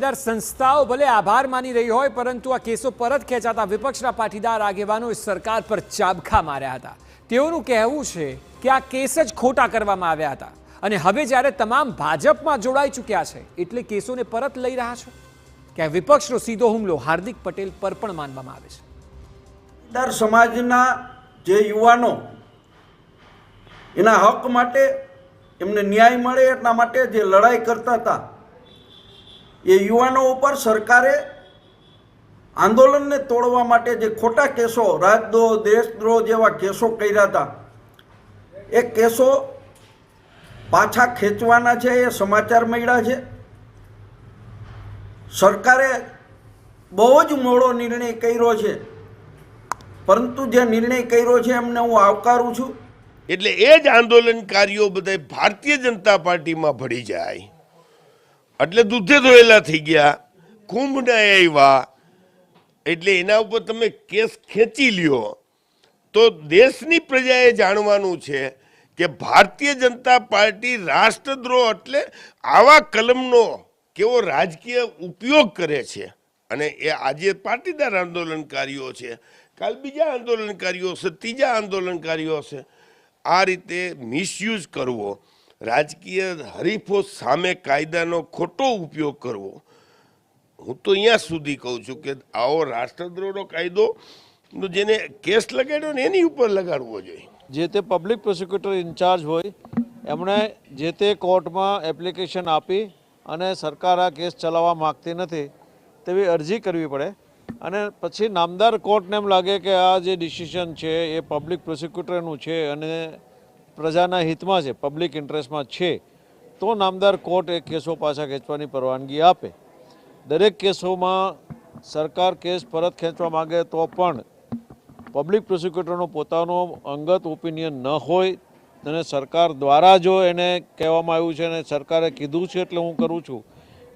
પાટીદાર સંસ્થાઓ ભલે આભાર માની રહી હોય, પરંતુ આ કેસો પરત ખેંચાતા વિપક્ષના પાટીદાર આગેવાનોએ સરકાર પર ચાબખા માર્યા હતા। તેઓનું કહેવું છે કે આ કેસ જ ખોટા કરવામાં આવ્યા હતા અને હવે જ્યારે તમામ ભાજપમાં જોડાઈ ચૂક્યા છે એટલે કેસોને પરત લઈ રહ્યા છો। કે વિપક્ષનો સીધો હુમલો હાર્દિક પટેલ પર પણ માનવામાં આવે છે। પાટીદાર સમાજના જે યુવાનો એના હક માટે, એમને ન્યાય મળે એટલા માટે જે લડાઈ કરતા હતા, એ યુવાનો ઉપર સરકારે આંદોલનને તોડવા માટે જે ખોટા કેસો, રાજદ્રોહ, દેશદ્રોહ જેવા કેસો કર્યા હતા, એ કેસો પાછા ખેંચવાના છે, એ સમાચાર મળ્યા છે। સરકારે બહુ જ મોડો નિર્ણય કર્યો છે, પરંતુ જે નિર્ણય કર્યો છે એમને હું આવકારું છું। એટલે એ જ આંદોલનકારીઓ બધા ભારતીય જનતા પાર્ટીમાં ભળી જાય એટલે દૂધે ધોયેલા થઈ ગયા, કુંભના આવ્યા, એટલે એના ઉપર તમે કેસ ખેંચી લ્યો તો દેશની પ્રજાએ જાણવાનું છે કે ભારતીય જનતા પાર્ટી રાષ્ટ્રદ્રોહ એટલે આવા કલમનો કેવો રાજકીય ઉપયોગ કરે છે। અને એ આજે પાટીદાર આંદોલનકારીઓ છે, કાલ બીજા આંદોલનકારીઓ હશે, ત્રીજા આંદોલનકારીઓ હશે, આ રીતે મિસયુઝ કરવો, રાજકીય હરીફો સામે કાયદાનો ખોટો ઉપયોગ કરવો, હું તો અહીંયા સુધી કહું છું કે આવો રાષ્ટ્રદ્રોહનો કાયદો જેને કેસ લગાડ્યો ને એની ઉપર લગાડવો જોઈએ। જે તે પબ્લિક પ્રોસિક્યુટર ઇન્ચાર્જ હોય એમણે જે તે કોર્ટમાં એપ્લિકેશન આપી અને સરકાર આ કેસ ચલાવવા માગતી નથી તેવી અરજી કરવી પડે અને પછી નામદાર કોર્ટને એમ લાગે કે આ જે ડિસિઝન છે એ પબ્લિક પ્રોસિક્યુટરનું છે અને પ્રજાના હિતમાં છે, પબ્લિક ઇન્ટરેસ્ટમાં છે, તો નામદાર કોર્ટ એ કેસો પાછા ખેંચવાની પરવાનગી આપે। દરેક કેસોમાં સરકાર કેસ પરત ખેંચવા માગે તો પણ પબ્લિક પ્રોસિક્યુટરનો પોતાનો અંગત ઓપિનિયન ન હોય અને સરકાર દ્વારા જો એને કહેવામાં આવ્યું છે અને સરકારે કીધું છે એટલે હું કરું છું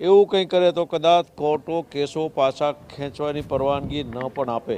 એવું કંઈ કરે તો કદાચ કોર્ટો કેસો પાછા ખેંચવાની પરવાનગી ન પણ આપે।